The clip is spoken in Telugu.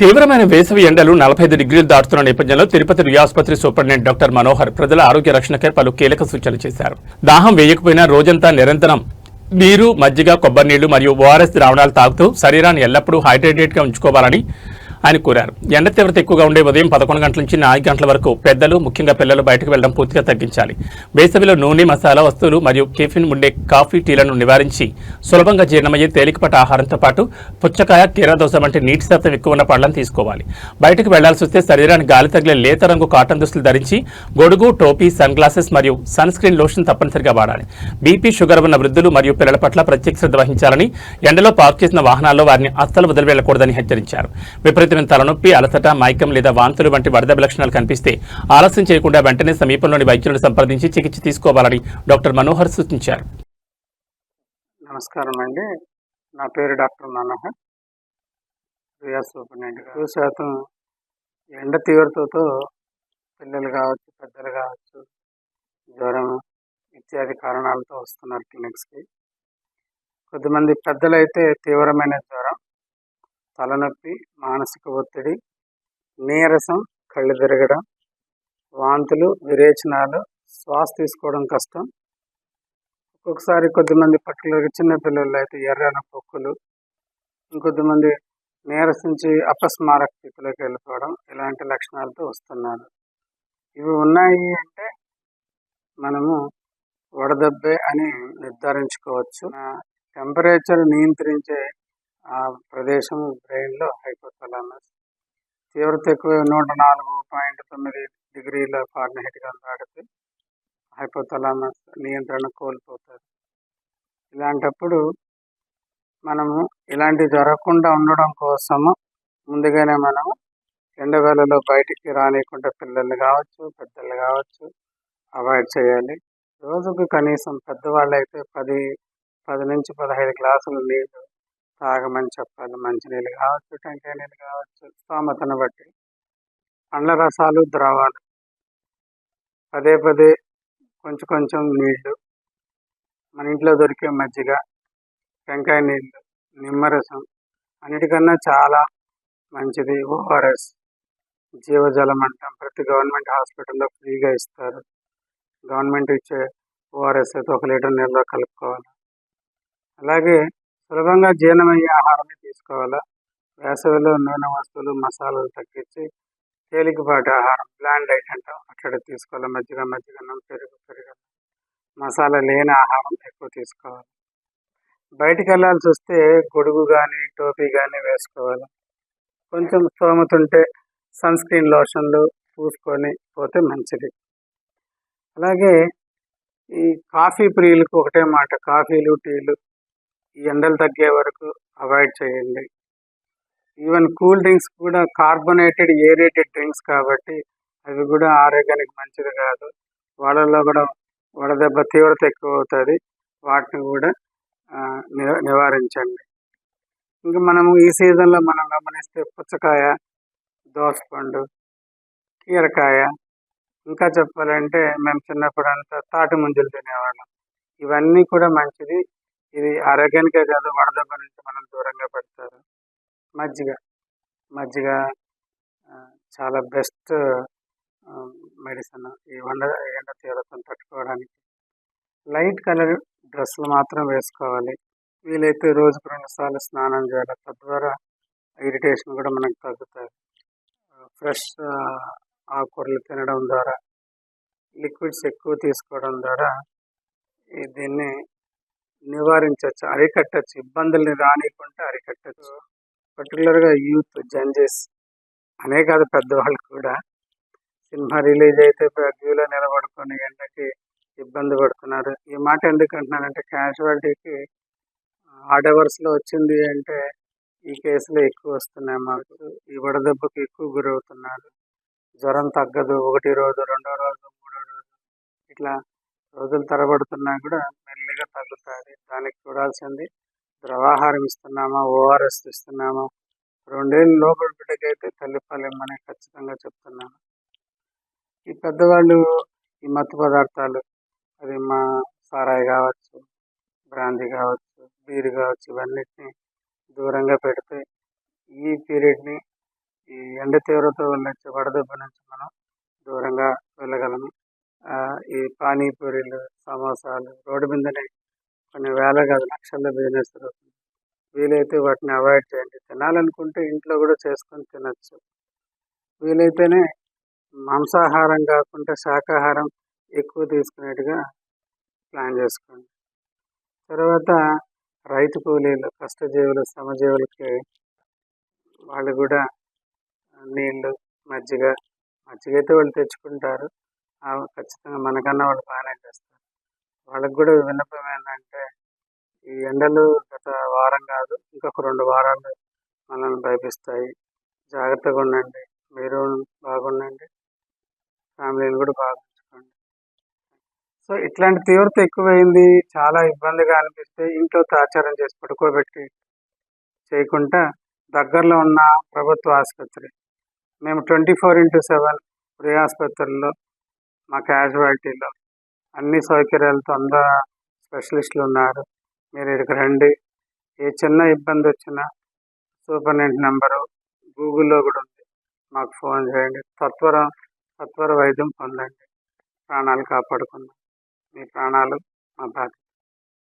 తీవ్రమైన వేసవి ఎండలు 45 డిగ్రీలు దాటుతున్న నేపథ్యంలో తిరుపతి రుయా ఆసుపత్రి సూపరింటెండెంట్ డాక్టర్ మనోహర్ ప్రజల ఆరోగ్య రక్షణకై పలు కీలక సూచనలు చేశారు. దాహం వేయకపోయినా రోజంతా నిరంతరం నీరు, మజ్జిగ, కొబ్బరి నీళ్లు మరియు ఓఆర్ఎస్ ద్రావణాలు తాగుతూ శరీరాన్ని ఎల్లప్పుడూ హైడ్రేటెడ్గా ఉంచుకోవాలని ఆయన కోరారు. ఎండ తీవ్రత ఎక్కువగా ఉండే ఉదయం 11 గంటల నుంచి 4 గంటల వరకు పెద్దలు, ముఖ్యంగా పిల్లలు బయటకు వెళ్లడం పూర్తిగా తగ్గించాలి. వేసవిలో నూనె, మసాలా వస్తువులు మరియు కెఫిన్ ఉండే కాఫీ, టీలను నివారించి సులభంగా జీర్ణమయ్యే తేలికపాటి ఆహారంతో పాటు పుచ్చకాయ, కీరదోస వంటి నీటి శాతం ఎక్కువ ఉన్న పళ్లను తీసుకోవాలి. బయటకు వెళ్లాల్సి వస్తే శరీరానికి గాలి తగిలే లేత రంగు కాటన్ దుస్తులు ధరించి గొడుగు, టోపీ, సన్ గ్లాసెస్ మరియు సన్ స్క్రీన్ లోషన్ తప్పనిసరిగా వాడాలి. బీపీ, షుగర్ ఉన్న వృద్ధులు మరియు పిల్లల పట్ల ప్రత్యేక శ్రద్ధ వహించాలని, ఎండలో పార్క్ చేసిన వాహనాల్లో వారిని అస్సలు వదిలి వెళ్లకూడదని హెచ్చరించారు. విపరీతమైన తలనొప్పి, అలసట, మైకం లేదా వాంతులు వంటి వడదెబ్బ లక్షణాలు కనిపిస్తే ఆలస్యం చేయకుండా వెంటనే సమీపంలోని వైద్యులను సంప్రదించి చికిత్స తీసుకోవాలని డాక్టర్ మనోహర్ సూచించారు. నమస్కారం అండి. నా పేరు డాక్టర్ మనోహర్, రియా సూపరింటెండెంట్. 2% ఎండ తీవ్రతతో పిల్లలు కావచ్చు, పెద్దలు కావచ్చు, జ్వరం ఇత్యాది కారణాలతో వస్తున్నారు క్లినిక్స్కి. కొద్దిమంది పెద్దలైతే తీవ్రమైన జ్వరం, తలనొప్పి, మానసిక ఒత్తిడి, నీరసం, కళ్ళు తిరగడం, వాంతులు, విరేచనాలు, శ్వాస తీసుకోవడం కష్టం. ఒక్కొక్కసారి కొద్దిమంది పర్టికులర్గా చిన్నపిల్లలు అయితే ఎర్రన పొక్కులు, ఇంకొద్దిమంది నీరసించి అపస్మారక స్థితిలోకి వెళ్ళిపోవడం, ఇలాంటి లక్షణాలతో వస్తున్నారు. ఇవి ఉన్నాయి అంటే మనము వడదెబ్బే అని నిర్ధారించుకోవచ్చు. టెంపరేచర్ నియంత్రించే ఆ ప్రదేశం బ్రెయిన్లో హైపోథాలమస్. తీవ్రత ఎక్కువ 104.9 డిగ్రీల ఫారెన్హీట్గా దాటితే హైపోథాలమస్ నియంత్రణ కోల్పోతుంది. ఇలాంటప్పుడు మనము ఇలాంటివి జరగకుండా ఉండడం కోసము ముందుగానే మనము ఎండవేళలో బయటికి రానియకుండా పిల్లలు కావచ్చు, పెద్దలు కావచ్చు అవాయిడ్ చేయాలి. రోజుకు కనీసం పెద్దవాళ్ళు అయితే 10 నుంచి 15 గ్లాసులు నీళ్ళు తాగమని చెప్పాలి. మంచినీళ్ళు కావచ్చు, టెంకాయ నీళ్ళు కావచ్చు, స్తోమతను బట్టి. పండ్ల రసాలు, ద్రవాలు పదే పదే కొంచెం నీళ్లు, మన ఇంట్లో దొరికే మజ్జిగ, టెంకాయ నీళ్ళు, నిమ్మరసం, అన్నిటికన్నా చాలా మంచిది ఓఆర్ఎస్, జీవజలం అంటాం. ప్రతి గవర్నమెంట్ హాస్పిటల్లో ఫ్రీగా ఇస్తారు. గవర్నమెంట్ ఇచ్చే ఓఆర్ఎస్ అయితే 1 లీటర్ నీళ్ళలో కలుపుకోవాలి. అలాగే సులభంగా జీర్ణమయ్యే ఆహారమే తీసుకోవాలా. వేసవిలో నూనె వస్తువులు, మసాలాలు తగ్గించి తేలికపాటి ఆహారం, బ్లాండ్ డైట్ అంటాం, అక్కడ తీసుకోవాలి. మజ్జిగన్నం, పెరుగు, మసాలా లేని ఆహారం ఎక్కువ తీసుకోవాలి. బయటికి వెళ్ళాల్సి వస్తే గొడుగు కానీ, టోపీ కానీ వేసుకోవాలి. కొంచెం స్తోమత ఉంటే సన్ స్క్రీన్ లోషన్లు పూసుకొని పోతే మంచిది. అలాగే ఈ కాఫీ ప్రియులకు ఒకటే మాట, కాఫీలు, టీలు ఈ ఎండలు తగ్గే వరకు అవాయిడ్ చేయండి. ఈవెన్ కూల్ డ్రింక్స్ కూడా కార్బొనేటెడ్, ఏరేటెడ్ డ్రింక్స్ కాబట్టి అవి కూడా ఆరోగ్యానికి మంచిది కాదు. వాళ్ళల్లో కూడా వడదెబ్బ తీవ్రత ఎక్కువ అవుతుంది. వాటిని కూడా నివారించండి. ఇంకా మనము ఈ సీజన్లో మనం గమనిస్తే పుచ్చకాయ, దోసపండు, కీరకాయ, ఇంకా చెప్పాలంటే మేము చిన్నప్పుడు అంతా తాటి ముంజలు తినేవాళ్ళం. ఇవన్నీ కూడా మంచిది. ఇది ఆరోగ్యానికే కాదు, వడదెబ్బ నుంచి మనం దూరంగా పెడతారు. మజ్జిగ చాలా బెస్ట్ మెడిసిన్ ఈ ఎండ తీవ్రతను తట్టుకోవడానికి. లైట్ కలర్ డ్రెస్సులు మాత్రం వేసుకోవాలి. వీలైతే రోజుకు 2 సార్లు స్నానం చేయాలి. తద్వారా ఇరిటేషన్ కూడా మనకు తగ్గుతుంది. ఫ్రెష్ ఆకుకూరలు తినడం ద్వారా, లిక్విడ్స్ ఎక్కువ తీసుకోవడం ద్వారా దీన్ని నివారించవచ్చు, అరికట్టచ్చు. ఇబ్బందుల్ని రానియకుండా అరికట్టచ్చు. పర్టికులర్గా యూత్, జంజెస్ అనే కాదు, పెద్దవాళ్ళు కూడా. సినిమా రిలీజ్ అయితే క్యూలో నిలబడుకొని ఎండకి ఇబ్బంది పడుతున్నారు. ఈ మాట ఎందుకు అంటున్నానంటే క్యాజువాలిటీకి ఆడ్ అవర్స్లో వచ్చింది అంటే ఈ కేసులు ఎక్కువ వస్తున్నాయి. మాకు ఈ వడదెబ్బకు ఎక్కువ గురవుతున్నారు. జ్వరం తగ్గదు. 1 రోజు, 2వ రోజు, 3వ రోజు, ఇట్లా రోజులు తరబడుతున్నా కూడా మెల్లిగా తగ్గుతుంది. దానికి చూడాల్సింది ద్రవాహారం ఇస్తున్నామా, ఓఆర్ఎస్ ఇస్తున్నామా. 2 ఏళ్ళ లోపల బిడ్డకైతే తల్లిపాలు ఇమ్మని ఖచ్చితంగా చెప్తున్నాను. ఈ పెద్దవాళ్ళు ఈ మత్తు పదార్థాలు, అది మా సారాయి కావచ్చు, బ్రాందీ కావచ్చు, బీరు కావచ్చు, ఇవన్నిటిని దూరంగా పెడితే ఈ పీరియడ్ని ఈ ఎండ తీవ్రత వల్ల వచ్చే వడదెబ్బ నుంచి మనం దూరంగా వెళ్ళగలము. ఈ పానీపూరీలు, సమోసాలు రోడ్డు మీదనే కొన్ని వేల కాదు లక్షల్లో బిజినెస్ జరుగుతుంది. వీలైతే వాటిని అవాయిడ్ చేయండి. తినాలనుకుంటే ఇంట్లో కూడా చేసుకొని తినొచ్చు. వీలైతేనే మాంసాహారం కాకుండా శాకాహారం ఎక్కువ తీసుకునేట్టుగా ప్లాన్ చేసుకోండి. తర్వాత రైతు కూలీలు, కష్టజీవులు, శ్రమజీవులకి వాళ్ళు కూడా నీళ్ళు, మజ్జిగ అయితే వాళ్ళు తెచ్చుకుంటారు. ఖచ్చితంగా మనకన్నా వాళ్ళు బాగానే చేస్తారు. వాళ్ళకి కూడా విన్నపం ఏంటంటే ఈ ఎండలు గత వారం కాదు ఇంకొక 2 వారాలు మనల్ని భయపిస్తాయి. జాగ్రత్తగా ఉండండి. మీరు బాగుండండి. ఫ్యామిలీని కూడా బాగా ఉంచుకోండి. సో ఇట్లాంటి తీవ్రత ఎక్కువైంది, చాలా ఇబ్బందిగా అనిపిస్తే ఇంట్లో తాచారం చేసి పడుకోబెట్టి చేయకుండా దగ్గరలో ఉన్న ప్రభుత్వ ఆసుపత్రి, మేము 24/7 ఫ్రీ ఆసుపత్రుల్లో మా క్యాజువాలిటీలో అన్ని సౌకర్యాలతో అందరూ స్పెషలిస్టులు ఉన్నారు. మీరు ఇక్కడికి రండి. ఏ చిన్న ఇబ్బంది వచ్చినా సూపరింటెండెంట్ నెంబరు గూగుల్లో కూడా ఉంది. మాకు ఫోన్ చేయండి. సత్వర వైద్యం పొందండి. ప్రాణాలు కాపాడుకుందాం. మీ ప్రాణాలు మా బాధ్యత.